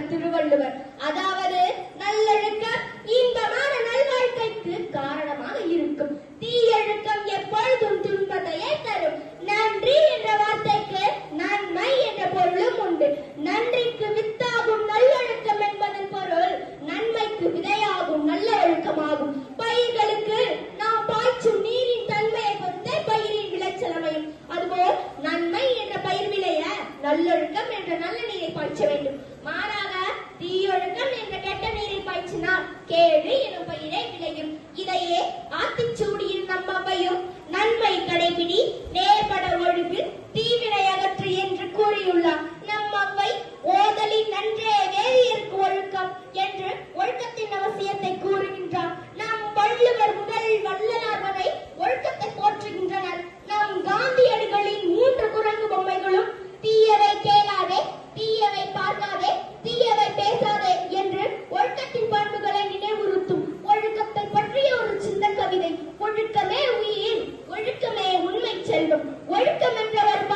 என்றார் திருவள்ளுவர். அதாவது நல்லொழுக்கம் இன்பமான நல்வாழ்க்கைக்கு காரணமாக இருக்கும். தீயொழுக்கம் எப்பொழுதும் துன்பத்தையே தரும். நன்றி என்ற வார்த்தைக்கு நன்மை என்ற பொருளும் உண்டு. நன்றிக்கு வித்தாகும் நல்லொழுக்கம் என்பதன் பொருள் நன்மைக்கு விதையாகும் நல்ல ஒழுக்கமாகும். பயிர்களுக்கு நாம் பாய்ச்சும் நீரின் தன்மையை பொறுத்தே பயிரின் விளைச்சல் அமையும். அதுபோல் நன்மை என்ற பயிர் விளைய நல்லொழுக்கம் என்ற நல்ல நீரை பாய்ச்ச வேண்டும். மாறாக தீயொழுக்கம் என்ற கெட்ட நீரை பாய்ச்சினால் கேடு எனும் பயிரை விளையும். இதையே ஆத்திச்சூடியில் நம் அவையும் நன்மை கடைபிடி நேர்பட ஒழுகு தீவினை அகற்று என்று கூறியுள்ளார். நம் அவை ஓதலின் நன்றே வேதியருக்கு ஒழுக்கம் என்று ஒழுக்கத்தின் அவசியத்தை கூறுகின்றார். நம் வள்ளுவர் முதல் வள்ளலார் வரை ஒழுக்கத்தை போற்றுகின்றனர். நம் காந்தியடிகளின் 3 குரங்கு பொம்மைகளும் தீயவை கேளாதே, தீயவை பார்க்காதே, தீயவை பேசாதே என்று ஒழுக்கத்தின் பண்புகளை நினைவுறுத்தும் ஒழுக்கத்தை பற்றிய ஒரு சின்ன கவிதை. ஒழுக்கமே உயிர், ஒழுக்கமே உண்மை செல்வம். ஒழுக்கம் என்றவர்